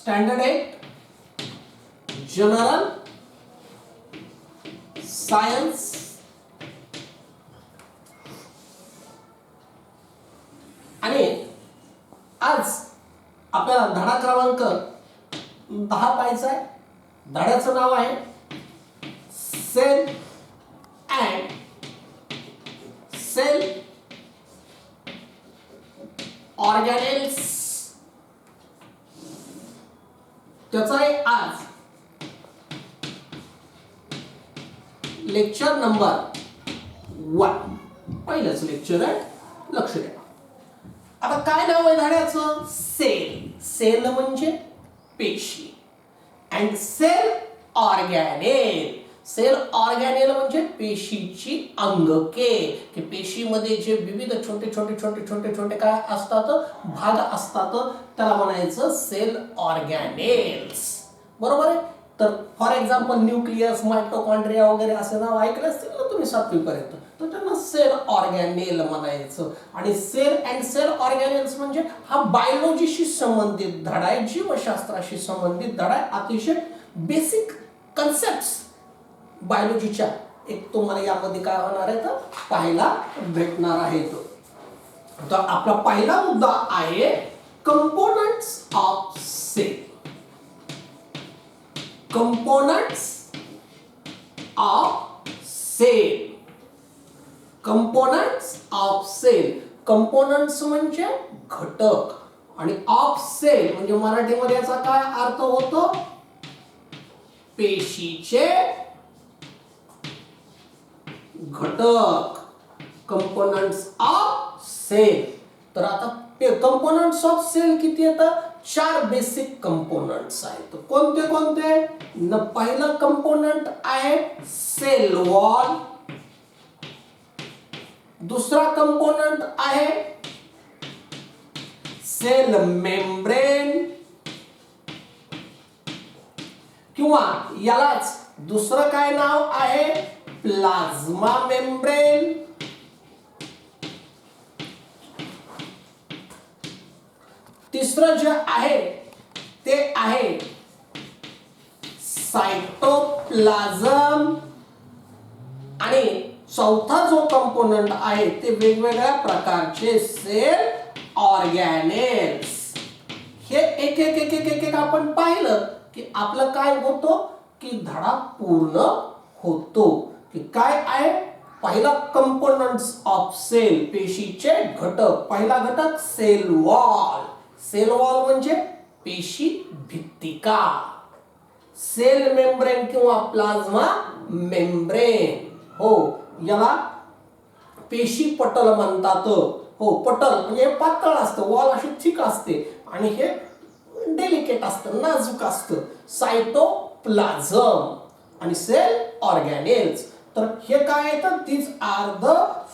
Standard 8 general science आणि आज आपल्याला धडा क्रमांक 10 पाहायचा आहे. धड्याचं नाव आहे सेल अँड सेल ऑर्गॅनेल्स. त्याचा आहे आज लेक्चर नंबर 1. पहिलंच लेक्चर आहे, लक्ष द्या. आता काय नाव आहे धड्याचं? सेल. सेल म्हणजे पेशी अँड सेल ऑर्गॅनेल. सेल ऑर्गॅनेल म्हणजे पेशीची अंगके. की पेशीमध्ये जे विविध छोटे छोटे छोटे छोटे छोटे काय असतात, भाग असतात, त्याला म्हणायचं सेल ऑर्गॅनेल्स. बरोबर आहे. तर फॉर एक्झाम्पल न्यूक्लियस, मायटोकॉन्ड्रिया वगैरे असे नाव ऐकले असतील ना तुम्ही 7वी पर्यंत, तर त्यांना सेल ऑर्गॅनेल म्हणायचं. आणि सेल अँड सेल ऑर्गॅनेल्स म्हणजे हा बायोलॉजीशी संबंधित धडा आहे, जीवशास्त्राशी संबंधित धडा आहे. अतिशय बेसिक कन्सेप्ट्स बायोलॉजीच्या एक तुम्हाला यामध्ये काय होणार आहे तर पाहायला भेटणार आहे. तर आपला पहिला मुद्दा आहे components of cell. Components of cell. Components of cell. Components म्हणजे घटक आणि ऑफ सेल म्हणजे मराठीमध्ये याचा काय अर्थ होतो? पेशीचे घटक. Components of cell. तर आता कंपोनंट्स ऑफ सेल किती येतात? 4 बेसिक कंपोनंट्स आहेत. कोणते कोणते? पहिला कंपोनंट आहे सेल वॉल. दुसरा कंपोनंट आहे सेल मेम्ब्रेन किंवा यालाच दुसरं काय नाव आहे? Plasma membrane. तिसरं जे आहे ते आहे सायटोप्लाझम. आणि चौथा जो कंपोनंट आहे ते वेगवेगळ्या प्रकारचे सेल ऑर्गॅनेल्स. हे एक एक एक एक एक आपण पाहिलं की आपलं काय होतो की धडा पूर्ण होतो. की काय आहे? पहिला कंपोनंट्स ऑफ सेल पेशीचे घटक. पहिला घटक सेल वॉल. सेल वॉल म्हणजे पेशी भित्तिका. सेल मेम्ब्रेन किंवा प्लाझ्मा मेम्ब्रेन. हो, याला पेशी पटल म्हणतात. हो, पटल म्हणजे पातळ असतं, वॉल अशी थिक असते आणि हे डेलिकेट असतं, नाजूक असतं. सायटोप्लाझम आणि सेल ऑर्गॅनेल्स. तर हे काय येतं? These are the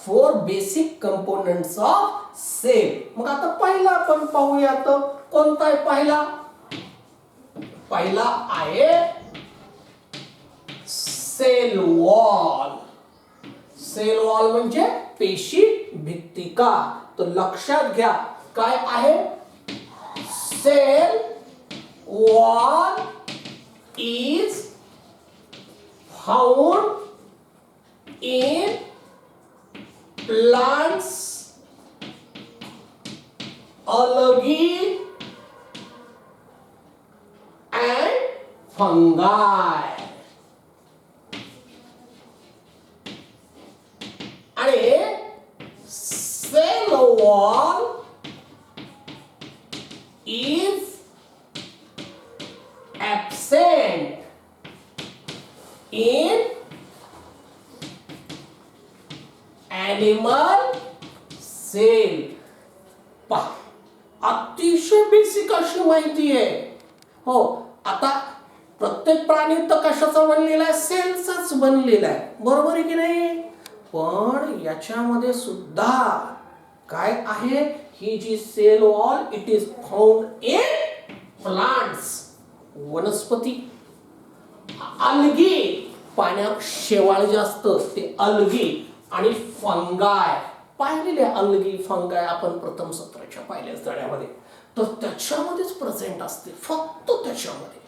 4 basic components of cell. मग आता पहिला आपण पाहूयात. कोणता आहे पहिला? पहिला आहे सेल वॉल. सेल वॉल म्हणजे पेशी भित्तिका. तर लक्षात घ्या काय आहे? Cell wall is found in plants, algae and fungi. आणि cell wall is absent in animal cell. पहा, अतिशय बेसिक अशी माहिती आहे. हो, आता प्रत्येक प्राणी तर कशाचा बनलेला आहे? सेलचाच बनलेला आहे. बरोबर आहे की नाही? पण याच्यामध्ये सुद्धा काय आहे? ही जी cell wall it is found in plants, वनस्पती, अल्गी, पाण्यात शेवाळ जे असतं ते अल्गी, आणि फंगाय. पाहिलेले अल्गी फंगाय आपण प्रथम सत्राच्या पहिल्याच धड्यामध्ये. तर त्याच्यामध्येच प्रेझेंट असते, फक्त त्याच्यामध्ये.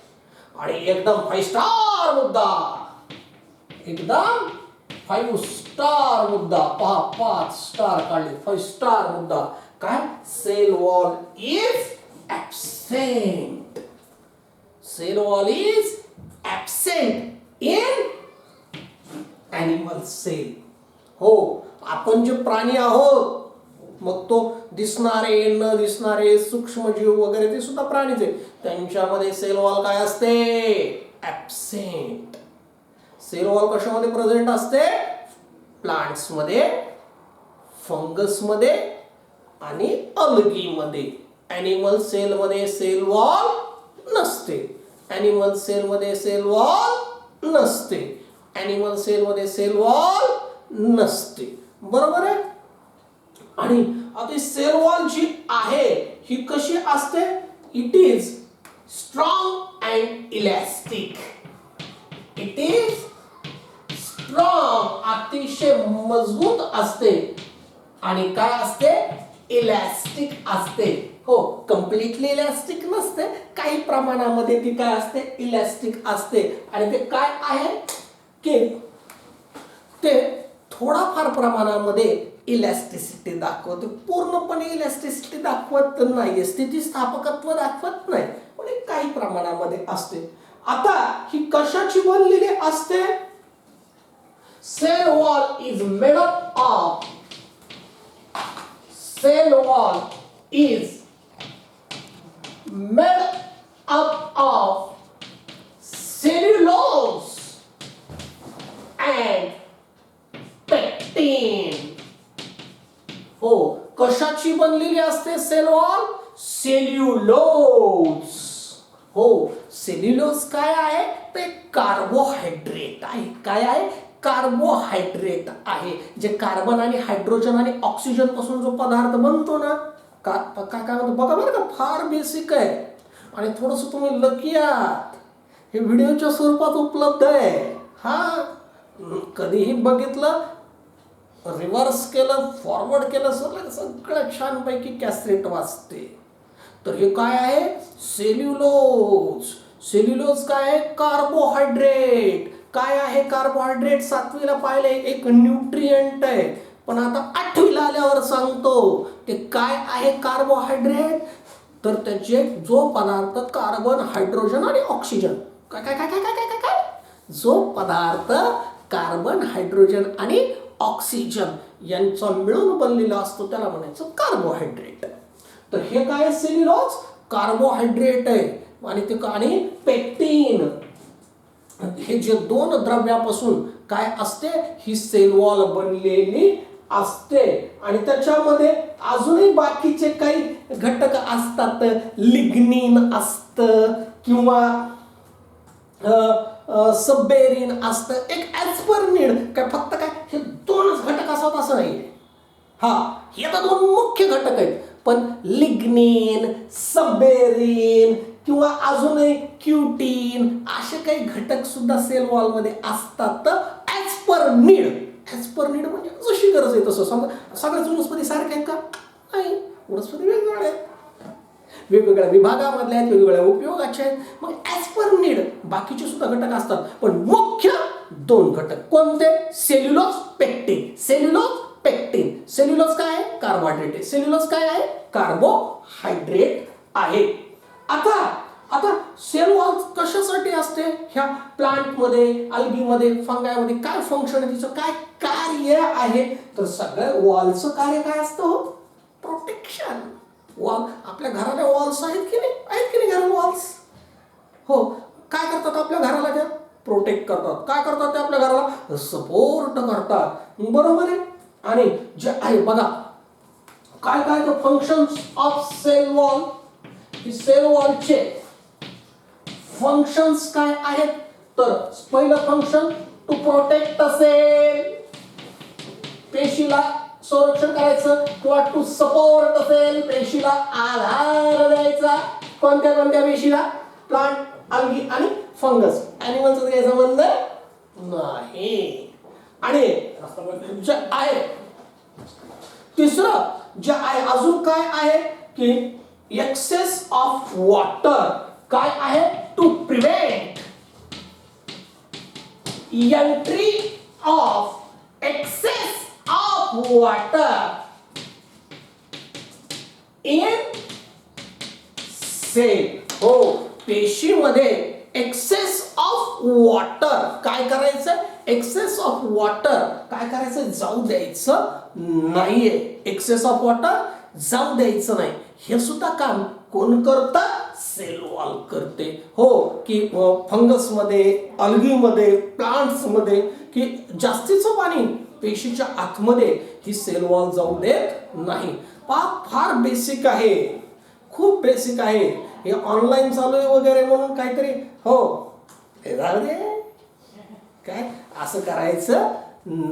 आणि एकदम 5 स्टार मुद्दा, एकदम 5 स्टार मुद्दा, पहा 5 स्टार काढले, 5 स्टार मुद्दा काय, cell wall is absent. Cell wall is absent in animal cell. हो, आपण जे प्राणी आहोत, मग तो दिसणारे न दिसणारे सूक्ष्मजीव वगैरे ते सुद्धा प्राणीच आहे, त्यांच्यामध्ये सेल वॉल काय असते, ऍबसेंट. सेल वॉल कशामध्ये प्रेझेंट असते, प्लांट्स मध्ये, फंगस मध्ये आणि अल्गी मध्ये. ॲनिमल सेल मध्ये सेल वॉल नसते. ॲनिमल सेल मध्ये सेल वॉल नसते. ॲनिमल सेल मध्ये सेल वॉल नसते. बरोबर आहे. आणि आता सेल वॉल जी आहे ही कशी असते, it is strong and elastic. It is strong, अतिशय मजबूत असते, आणि काय असते, इलॅस्टिक असते. हो, कम्प्लिटली इलॅस्टिक नसते, काही प्रमाणामध्ये ती काय असते, इलॅस्टिक असते. आणि ते काय आहे की ते थोडाफार प्रमाणामध्ये इलॅस्टिसिटी दाखवते, पूर्णपणे इलॅस्टिसिटी दाखवत नाही, स्थितिस्थापकत्व दाखवत नाही, पण काही प्रमाणामध्ये असते. आता ही कशाची बनलेली असते, cell wall is made up of, cell wall is made up of cellulose and pectin. हो, कशाची बनलेली असते सेल वॉल, सेल्युलोज. हो, सेल्युलोज काय आहे, ते कार्बोहायड्रेट आहे. काय आहे, कार्बोहायड्रेट आहे, जे कार्बन आणि हायड्रोजन आणि ऑक्सिजन पासून जो पदार्थ बनतो ना, काय म्हणतो बघा बरं का, फार बेसिक आहे आणि थोडंसं तुम्ही लकी आहात, हे व्हिडिओच्या स्वरूपात उपलब्ध आहे. हा, कधीही बघितलं, रिव्हर्स केलं, फॉरवर्ड केलं, सगळं छानपैकी कॅसेट वाजते. तर हे काय आहे, सेल्युलोज. सेल्युलोज काय आहे, कार्बोहायड्रेट. काय आहे कार्बोहायड्रेट, 7वीला पाहिले, एक न्यूट्रिएंट आहे, पण आता 8वीला आल्यावर सांगतो ते काय आहे कार्बोहायड्रेट. तर त्याचे जो पदार्थ कार्बन, हायड्रोजन आणि ऑक्सिजन, काय काय काय काय काय काय काय जो पदार्थ कार्बन, हायड्रोजन आणि ऑक्सिजन यांचा मिळून बनलेला असतो त्याला म्हणायचं कार्बोहायड्रेट. तर हे काय सेल्युलोज, कार्बोहायड्रेट आहे. आणि ते आणि पेक्टिन, हे जे दोन द्रव्यापासून काय असते, ही सेल वॉल बनलेली असते. आणि त्याच्यामध्ये अजूनही बाकीचे काही घटक असतात, लिग्निन असतं किंवा सबेरिन असतं, एक ऍस्पर्निड. काय फक्त काय हे दोनच घटक असतात असं नाही. हा, हे आता 2 मुख्य घटक आहेत, पण लिग्निन, सबेरिन किंवा अजूनही क्युटीन असे काही घटक सुद्धा सेल वॉल मध्ये असतात. ऍस्पर्निड, ऍस्पर्निड म्हणजे जशी गरज आहे तसं. सगळ्याच वनस्पती सारख्या आहेत का, नाही, वनस्पती वेगवेगळ्या आहेत, वेगवेगळ्या विभागामधल्या आहेत, वेगवेगळ्या उपयोगाच्या आहेत. मग ऍस्पर्निड बाकीचे सुद्धा घटक असतात, पण मुख्य 2 घटक कोणते, cellulose, pectin. Cellulose, pectin. Cellulose काय आहे, कार्बोहायड्रेट आहे. सेल्युलोज काय आहे, कार्बोहायड्रेट आहे. आता सेल वॉल कशासाठी असते, ह्या प्लांट मध्ये, अल्गी मध्ये, फंगाय मध्ये काय फंक्शन आहे, तिचं काय कार्य आहे. तर सगळ्या वॉलचं कार्य काय असतं, प्रोटेक्शन. वॉल, आपल्या घराला वॉल्स आहेत की नाही, आहेत की नाही घराला वॉल्स. हो, काय करतात आपल्या घराला, त्या प्रोटेक्ट करतात. काय करतात ते आपल्या घराला, सपोर्ट करतात. बरोबर आहे. आणि जे आहे बघा, काय काय फंक्शन्स ऑफ सेल वॉल, ही सेल वॉलचे फंक्शन्स काय आहेत. तर पहिलं फंक्शन, टू प्रोटेक्ट सेल, पेशीला संरक्षण करायचं, किंवा टू सपोर्ट असेल, पेशीला आधार द्यायचा. कोणत्या कोणत्या पेशीला, प्लांट, अल्गी आणि फंगस. ॲनिमलचा काही संबंध नाही. आणि जे आहे तिसरं जे आहे, अजून काय आहे की एक्सेस ऑफ वॉटर काय आहे to prevent entry of excess of water in cell. हो, पेशीमध्ये एक्सेस ऑफ वॉटर काय करायचं, एक्सेस ऑफ वॉटर काय करायचं, जाऊ द्यायचं नाहीये. एक्सेस ऑफ वॉटर जाऊ द्यायचं नाही. हे सुद्धा काम कोण करतं, सेल वॉल करते. हो, की फंगस मध्ये, अल्गी मध्ये, प्लांट्स मध्ये की जास्तीचं पाणी पेशीच्या आतमध्ये ही सेल वॉल जाऊ देत नाही. फार बेसिक आहे, खूप बेसिक आहे. हे ऑनलाईन चालू आहे वगैरे म्हणून काहीतरी हो हे जाऊ दे, काय असं करायचं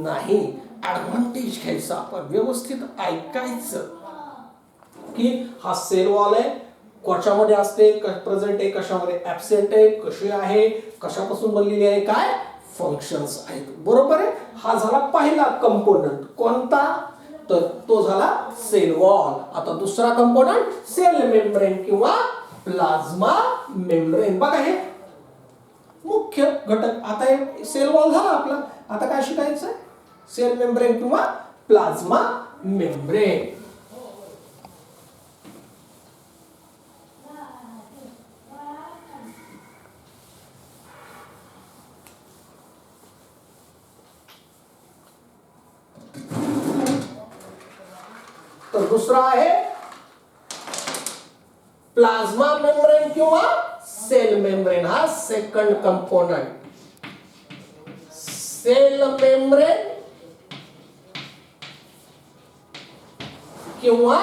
नाही. ऍडव्हान्टेज घ्यायचं, आपण व्यवस्थित ऐकायचं की हा सेल वॉल आहे, कशामध्ये असते, प्रेझेंट आहे, कशामध्ये ऍबसेंट आहे, कशी आहे, कशापासून बनलेली आहे, काय फंक्शन्स आहेत. बरोबर आहे. हा झाला पहिला कंपोनंट. कोणता, तर तो झाला सेल वॉल. आता दुसरा कंपोनंट सेल मेम्ब्रेन किंवा प्लाझ्मा मेम्ब्रेन. बघा हे मुख्य घटक. आता हे सेल वॉल झाला आपला. आता काय शिकायचं, सेल मेम्ब्रेन किंवा प्लाझ्मा मेम्ब्रेन. तर दुसरा आहे प्लाझ्मा मेम्ब्रेन किंवा सेल मेम्ब्रेन. हा सेकंड कंपोनंट. सेल मेम्ब्रेन किंवा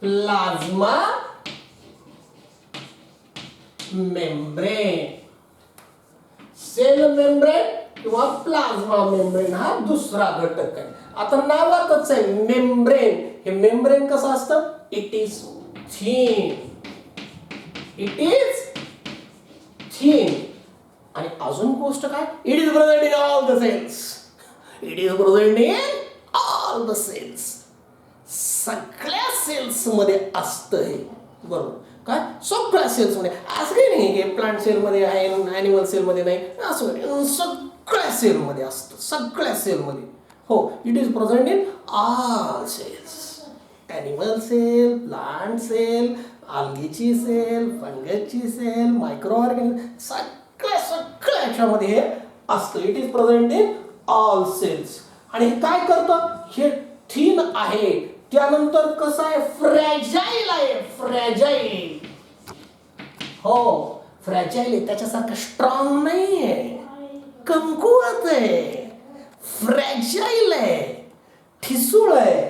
प्लाझ्मा मेम्ब्रेन. सेल मेम्ब्रेन किंवा प्लाझ्मा मेम्ब्रेन हा दुसरा घटक आहे. आता नावातच आहे मेम्ब्रेन. हे मेम्ब्रेन कसं असतं, it is thin, it is thin. आणि अजून गोष्ट काय, it is present in all the cells, it is present in all the cells. सगळ्या सेल्स मध्ये असतं हे. बरोबर, काय सगळ्या सेल्स मध्ये. असं काही नाही की प्लांट सेल मध्ये आहे, ॲनिमल सेल मध्ये नाही, असं सगळ्या सेल मध्ये असतं, सगळ्या सेल मध्ये. हो, it is present in all cells. Animal cell, plant cell, आल्गीची सेल, फंगसची सेल, मायक्रो ऑर्गॅनिझम, सगळ्या याच्यामध्ये हे असतं. It is present in all cells. आणि हे काय करतं, हे थिन आहे. त्यानंतर कसं आहे, फ्रॅजाईल आहे. फ्रॅजाईल, हो फ्रॅजाईल आहे. त्याच्यासारखं स्ट्रॉंग नाही आहे, कमकुवत आहे, फ्रॅजाईल आहे, ठिसूळ आहे.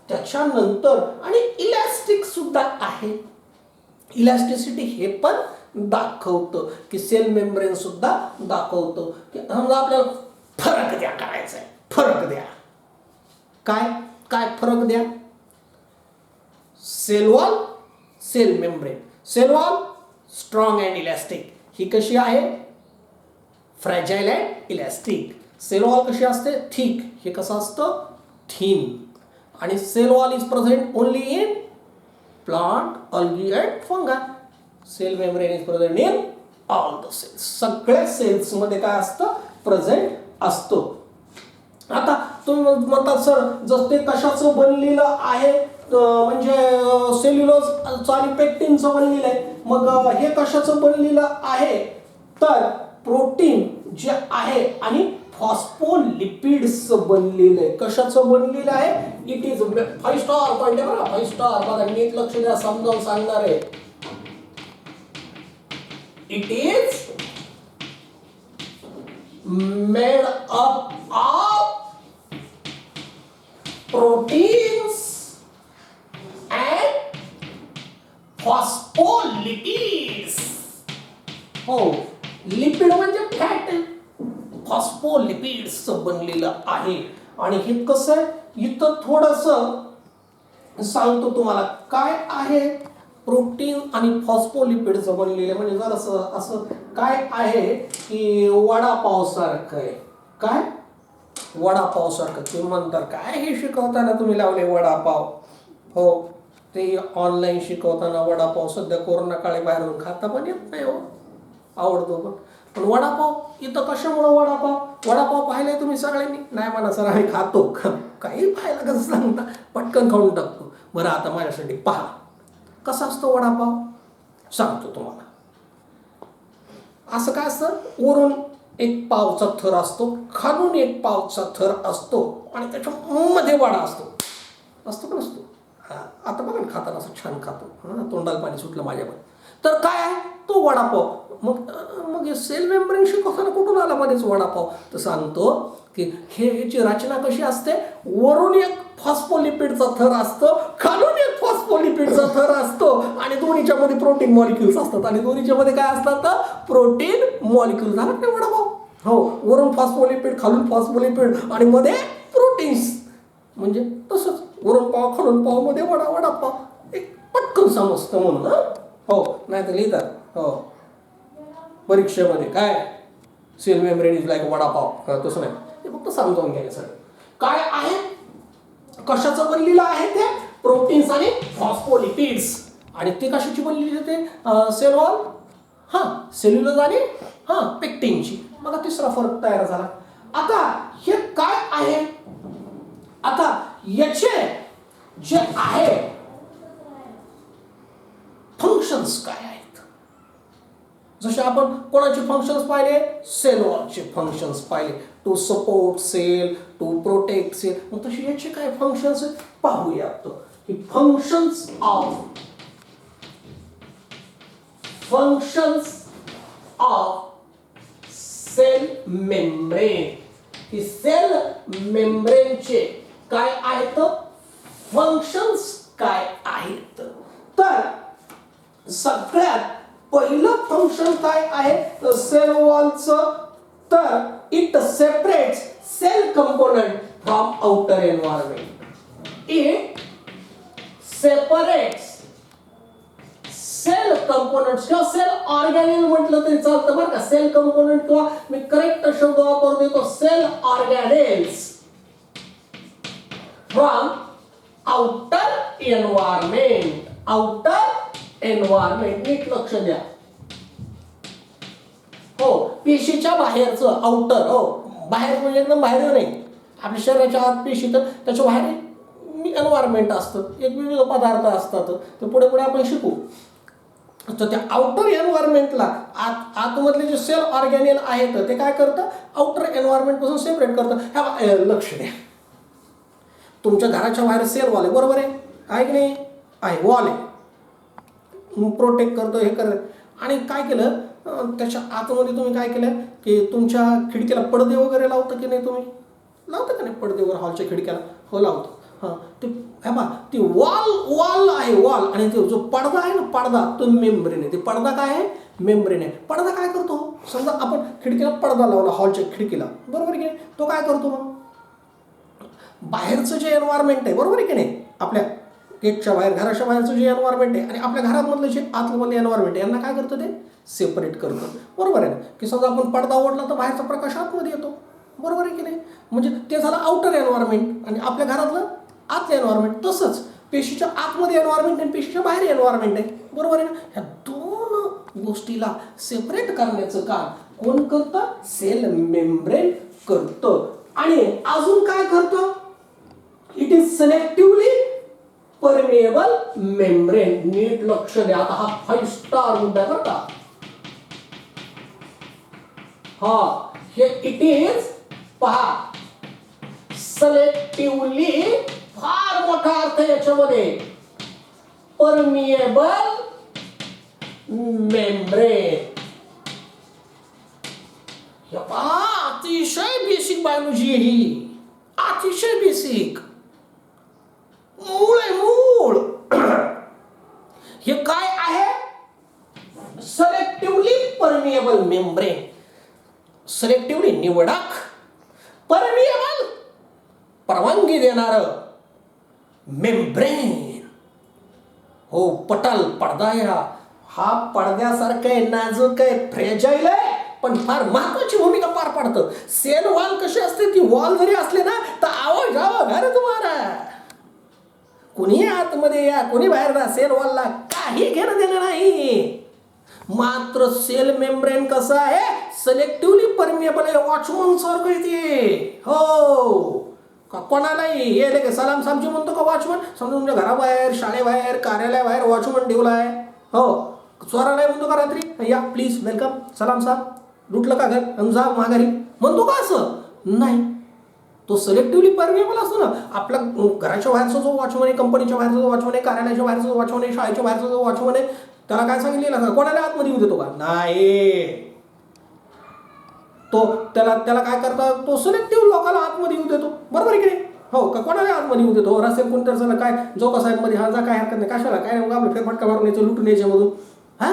त्याच्यानंतर आणि इलॅस्टिक सुद्धा आहे. इलॅस्टिसिटी हे पण दाखवतं की सेल मेम्ब्रेन सुद्धा दाखवतं की समजा आपल्याला फरक द्या करायचा आहे, फरक द्या. काय काय फरक द्या, cell wall, cell membrane. Cell wall strong and elastic, ही कशी आहे, fragile and elastic. Cell wall कशी असते, थिक, हे कसं असतं, थिन. आणि cell wall is present only in plant, algae and fungi. Cell membrane is present in all the cells. सगळ्या सेल्स मध्ये काय असतं, प्रेझेंट असतो. आता तुम्ही म्हणतात सर जर ते कशाचं बनलेलं आहे, म्हणजे सेल्युलोज आणि पेक्टिनचं बनलेलं आहे, मग हे कशाचं बनलेलं आहे, तर प्रोटीन जे आहे आणि फॉस्फोलिपिड्स बनलेलं आहे. कशाचं बनलेलं आहे, इट इज 5 स्टार पॉइंट आहे बघा, 5 स्टार. बघा नीट लक्ष द्या, समजावून सांगणार आहे. It is made up of proteins and phospholipids. हो, लिपिड म्हणजे फॅट, फॉस्फोलिपिड्स बनलेलं आहे. आणि हे कसं आहे, इथं थोडंसं सांगतो तुम्हाला काय आहे. प्रोटीन आणि फॉस्फोलिपिड्स बनलेले म्हणजे जरासं असं काय आहे की वडापाव सारखं आहे. काय वडापाव सारखं. तुम्ही म्हणता काय हे शिकवताना तुम्ही लावले वडापाव. हो, ते ऑनलाईन शिकवताना वडापाव सध्या कोरोना काळी बाहेरून खाता पण येत नाही हो, आवडतो पण. पण वडापाव इथं कशामुळं वडापाव पाहिलाय तुम्ही सगळ्यांनी? नाही म्हणा सर आम्ही खातो. काही पाहायला कसं सांगता, पटकन खाऊन टाकतो. बरं आता माझ्यासाठी पहा कसा असतो वडापाव, सांगतो तुम्हाला. असं काय असतं, वरून एक पावचा थर असतो, खालून एक पावचा थर असतो आणि त्याच्या मध्ये वडा असतो का नसतो? आता बघा ना खाताना असं छान खातो, तोंडाला पाणी सुटलं माझ्या पण. तर काय आहे तो वडापाव. मग सेल मेम्ब्रेन शिकवताना कुठून आला मध्येच वडापाव? तर सांगतो की ह्याची रचना कशी असते, वरून एक फॉस्फोलिपिडचा थर असतो, खालून एक फॉस्फोलिपिडचा थर असतो आणि दोन्हीच्या मध्ये प्रोटीन मॉलिक्युल्स असतात. आणि दोन्हीच्या मध्ये काय असतात, प्रोटीन मॉलिक्युल. झालं नाही वडापाव? हो, वरून फॉस्फोलिपिड, खालून फॉस्फोलिपिड आणि मध्ये प्रोटीन्स. म्हणजे तसंच वरून पाव, खालून पाव, मध्ये वडापाव. एक पटकन समजतं म्हणून. हो, नाही तर लिहितात हो परीक्षेमध्ये काय, cell membrane is like vada pav. तसं नाही, ते फक्त समजावून घ्यायसाठी. काय आहे, कशाचं बनलेलं आहे ते, प्रोटीन्स आणि फॉस्फोलिपिड्स. आणि ते कशाची बनलेली ते सेल वॉल, सेल्युलोज आणि पेक्टिनची. मग तिसरा फरक तयार झाला. आता हे काय आहे, आता याचे जे आहे फंक्शन्स काय आहेत. जसे आपण कोणाचे फंक्शन्स पाहिले, सेल वॉलचे फंक्शन्स पाहिले, to support cell, to protect cell. मग तसे याचे काय फंक्शन्स आहेत पाहूयात. ही फंक्शन्स ऑफ सेल मेम्ब्रेन. ही सेल मेम्ब्रेनचे काय आहेत फंक्शन्स काय आहेत. तर सगळ्यात पहिलं फंक्शन काय आहे सेल वॉलचं, तर it separates cell component from outer environment. It separates cell components किंवा सेल ऑर्गॅनेल म्हटलं तरी चालतं बरं का. सेल कंपोनंट किंवा मी करेक्ट शब्द वापर देतो, cell organelles from outer environment. Outer environment, नीट लक्ष द्या. हो, पेशीच्या बाहेरचं आउटर. हो, बाहेर म्हणजे एकदम बाहेर नाही, आपल्या शरीराच्या आत पेशी, तर त्याच्या बाहेर एन्व्हायरमेंट असतं, एक विविध पदार्थ असतात. तर पुढे पुढे आपण शिकू. तर त्या आउटर एन्व्हायरमेंटला आतमधले जे सेल ऑर्गॅनेल आहेत ते काय करतं, आउटर एन्व्हायरमेंट पासून सेपरेट करतं. ह्या लक्ष द्या, तुमच्या घराच्या बाहेर सेल वॉल आहे, बरोबर आहे की नाही, आहे वॉल आहे, प्रोटेक्ट करतो, हे करत. आणि काय केलं त्याच्या आतमध्ये तुम्ही काय केलं की तुमच्या खिडकीला पडदे वगैरे लावतं की नाही, तुम्ही लावता का नाही पडदे वगैरे हॉलच्या खिडक्याला? हो, लावतो. ते ती वॉल आहे, वॉल. आणि तो जो पडदा आहे ना, पडदा तो मेम्ब्रेन आहे. ते पडदा काय आहे, मेम्ब्रेन आहे. पडदा काय करतो, समजा आपण खिडकीला पडदा लावला हॉलच्या खिडकीला, बरोबर की नाही, तो काय करतो मग बाहेरचं जे एन्व्हायरमेंट आहे, बरोबर आहे की नाही, आपल्या गेटच्या बाहेर, घराच्या बाहेरचं जे एन्व्हायरमेंट आहे आणि आपल्या घरामधलं जे आतमधलं एन्व्हायरमेंट आहे, यांना काय करतं, ते सेपरेट करतं. बरोबर आहे ना, की समजा आपण पडदा ओढला तर बाहेरचा प्रकाश आतमध्ये येतो, बरोबर आहे की नाही. म्हणजे ते झालं आउटर एन्व्हायरमेंट आणि आपल्या घरातलं आतलं एन्व्हायरमेंट. तसंच पेशीच्या आतमध्ये एन्व्हायरमेंट आणि पेशीच्या बाहेर एन्व्हायरमेंट आहे, बरोबर आहे ना. ह्या दोन गोष्टीला सेपरेट करण्याचं काम कोण करतं, सेल मेम्ब्रेन करतं. आणि अजून काय करतं, it is selectively permeable membrane. नीट लक्ष द्या, आता हा 5 स्टार मुद्दा आहे बरं का. हे इट इज, पहा, सिलेक्टिव्हली, फार मोठा अर्थ याच्यामध्ये, परमिएबल मेम्ब्रेन. अतिशय बेसिक बायोलॉजी ही, अतिशय बेसिक, मूळ आहे, मूळ. हे काय आहे, सिलेक्टिव्हली परमिएबल मेम्ब्रेन. सिलेक्टिव्हली निवडक, परमिएबल परवानगी देणारं मेम्ब्रेन. हो, पटल, पडदा आहे हा पडद्यासारखं आहे, नाजूक आहे, फ्रेजाईल आहे, पण फार महत्वाची भूमिका पार पाडतं. सेल वॉल कशी असते, ती वॉल जरी असले ना तर आवाज जावा घर तुम्हाला. कोणी आतमध्ये या कोणी बाहेर जा, सेल वॉलला काही घेणं देणं नाही. मात्र सेल मेम्ब्रेन कसं आहे, सिलेक्टिव्हली परमिएबल आहे, वॉचमन सारखं येते. हो, कोणालाही ये लगे सलाम सामची म्हणतो का वॉचमन. समजा तुमच्या घराबाहेर, शाळेबाहेर, कार्यालयाबाहेर वॉचमन ठेवलाय. हो, चोराला म्हणतो का रात्री या प्लीज वेलकम सलाम साहेब, लुटलं का घर जा माघारी म्हणतो का? असं नाही. तो सिलेक्टिव्हली परमिएबल असतो ना. आपल्या घराच्या बाहेरचा जो वॉचमन आहे, कंपनीच्या बाहेरचा जो वॉचमन आहे, कार्यालयाच्या बाहेरचा जो वॉचमन आहे, शाळेच्या बाहेरचा जो वॉचमन आहे, त्याला काय सांगितलेलं कोणाला आतमध्ये येऊ देतो का? नाही. तो त्याला काय करतात, तो सिलेक्टिव्ह लोकांना आतमध्ये येऊ देतो. बरोबर आहे की नाही? हो का, कोणाला आतमध्ये येऊ देतो. रस्त्यात कोणतरी झालं काय जो का साहेब मध्ये हा जा, काय हरकत नाही, कशाला काय आपलं फेरफटका मारून यायचं, लुटून यायच्यामधून हा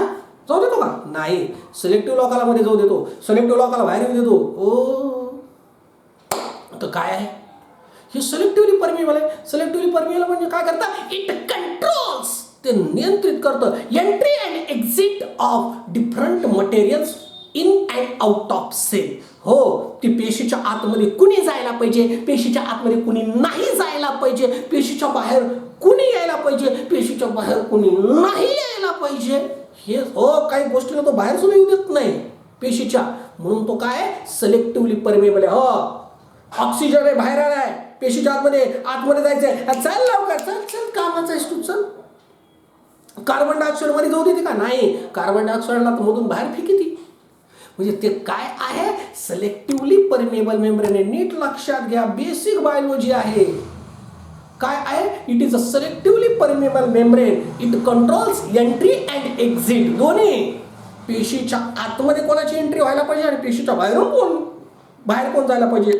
जाऊ देतो का? नाही. सिलेक्टिव्ह लोकांना मध्ये जाऊ देतो, सिलेक्टिव्ह लोकांना बाहेर येऊ देतो. ओ तर काय आहे हे सिलेक्टिव्हली परमिएबल आहे. सिलेक्टिव्हली परमिएबल म्हणजे काय करतं, इट कंट्रोल्स, ते नियंत्रित करतं entry and exit of different materials in and out of cell. हो, ती पेशीच्या आतमध्ये कुणी जायला पाहिजे, पेशीच्या आतमध्ये कुणी नाही जायला पाहिजे, पेशीच्या बाहेर कुणी यायला पाहिजे, पेशीच्या बाहेर कुणी नाही यायला पाहिजे. हे हो, काही गोष्टीला तो बाहेर सुद्धा येऊ देत नाही पेशीच्या. म्हणून तो काय सिलेक्टिव्हली परमिएबल आहे. हो, ऑक्सिजन आहे बाहेर आलाय पेशीच्या आतमध्ये जायचंय, चल लवकर, चल चल कामाचा आहेस तू, चल. कार्बन डायऑक्साईड मध्ये जाऊ देते का? नाही. कार्बन डायऑक्साईडला मधून बाहेर फेकी ती. म्हणजे ते काय आहे, सिलेक्टिव्हली परमिएबल मेम्ब्रेन आहे. नीट लक्षात घ्या, बेसिक बायोलॉजी आहे. काय आहे, it is a selectively permeable membrane. It controls entry and exit दोन्ही. पेशीच्या आतमध्ये कोणाची एंट्री व्हायला पाहिजे आणि पेशीच्या बाहेर कोण जायला पाहिजे.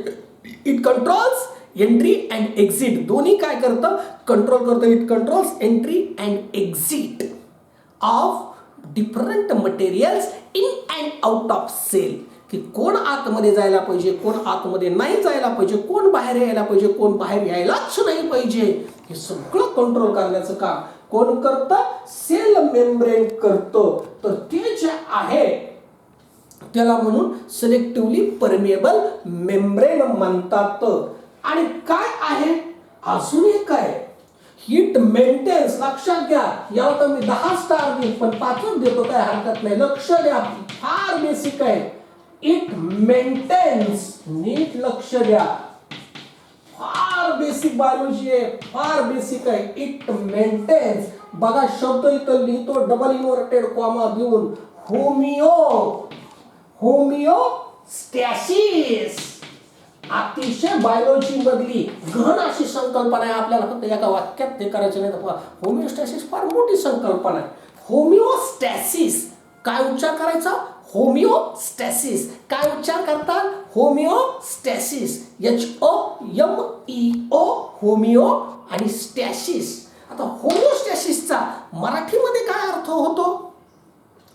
It controls entry and exit दोन्ही काय करतं, कंट्रोल करतं. It controls entry and exit of different materials in and out of cell. की कोण आतमध्ये जायला पाहिजे, कोण आतमध्ये नाही जायला पाहिजे, कोण बाहेर यायला पाहिजे, कोण बाहेर यायलाच नाही पाहिजे, हे सगळं कंट्रोल करण्याचं काम कोण करतं, सेल मेम्ब्रेन करतं. तर ते जे आहे त्याला म्हणून सिलेक्टिव्हली परमिएबल मेम्ब्रेन म्हणतात. आणि काय आहे अजून एक काय, हिट मेंटेन्स. लक्षात घ्या, याला तर मी 10 स्टार देईन पण 5च देतो, काय हरकत नाही. लक्ष द्या, फार बेसिक आहे. इट मेंटेन्स, नीट लक्ष द्या, फार बेसिक बायोलॉजी आहे, फार बेसिक आहे. It maintains. बघा शब्द इथं लिहितो डबल इन्व्हर्टेड कॉमा देऊन, होमिओस्टॅसिस. अतिशय बायोलॉजी मधली घन अशी संकल्पना आहे. आपल्याला फक्त एका वाक्यात ते करायचं नाही. तर होमिओस्टॅसिस फार मोठी संकल्पना आहे. होमिओस्टॅसिस काय उच्चार करायचा, होमिओस्टॅसिस. काय उच्चार करतात, होमिओस्टॅसिस. HOMEO, होमिओ आणि स्टॅसिस. आता होमिओस्टॅसिसचा मराठीमध्ये काय अर्थ होतो,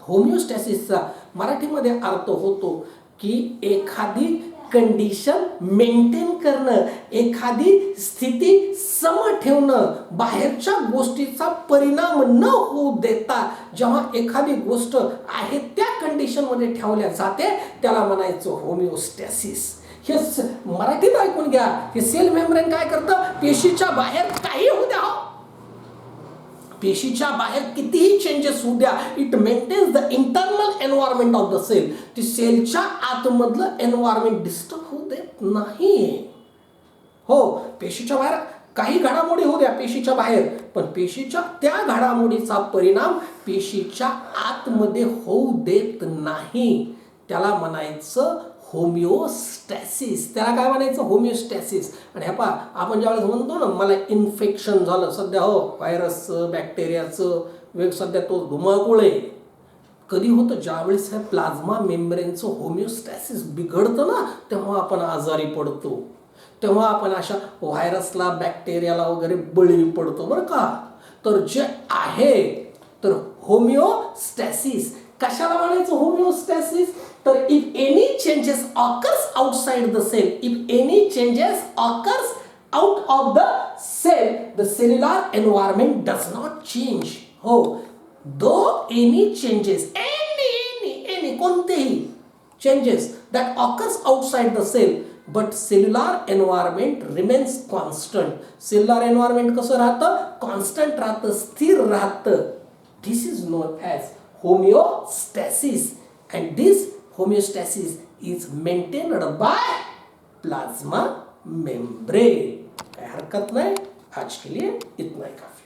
होमिओस्टॅसिसचा मराठीमध्ये अर्थ होतो की एखादी कंडिशन मेंटेन करणं, एखादी स्थिती सम ठेवणं, बाहेरच्या गोष्टीचा परिणाम न होऊ देता जेव्हा एखादी गोष्ट आहे त्या कंडिशनमध्ये ठेवल्या जाते त्याला म्हणायचं होमिओस्टॅसिस. हे मराठीत ऐकून घ्या. हे सेल मेम्ब्रेन काय करतं, पेशीच्या बाहेर काही होऊ द्या, पेशीच्या बाहेर कितीही चेंजेस होऊ द्या, it maintains the internal environment of the cell. ती सेलच्या आतमधलं एन्व्हायरमेंट डिस्टर्ब होऊ देत नाही. हो, पेशीच्या बाहेर काही घडामोडी होऊ द्या पेशीच्या बाहेर, पण पेशीच्या त्या घडामोडीचा परिणाम पेशीच्या आतमध्ये होऊ देत नाही. त्याला म्हणायचं होमिओस्टॅसिस. त्याला काय म्हणायचं, होमिओस्टॅसिस. आणि ह्या पहा, आपण ज्यावेळेस म्हणतो ना मला इन्फेक्शन झालं, सध्या हो व्हायरसचं बॅक्टेरियाचं सध्या तो धुमाकूळ आहे. कधी होतं, ज्यावेळेस ह्या प्लाझ्मा मेम्ब्रेनचं होमिओस्टॅसिस बिघडतं ना, तेव्हा आपण आजारी पडतो, तेव्हा आपण अशा व्हायरसला बॅक्टेरियाला वगैरे बळी पडतो बरं का. तर जे आहे तर होमिओस्टॅसिस कशाला म्हणायचं, होमिओस्टॅसिस. तर if any changes occurs outside the cell, if any changes occurs out of the cell, the cellular environment does not change. हो, दो एनी चेंजेस, एनी कोणतेही changes that occurs outside the cell, but cellular environment remains constant. Cellular environment कसं राहतं? Constant राहतं, स्थिर राहतं. This is known as homeostasis, and this homeostasis is maintained by plasma membrane. काय हरकत नाही. आज के लिए इतना ही काफी.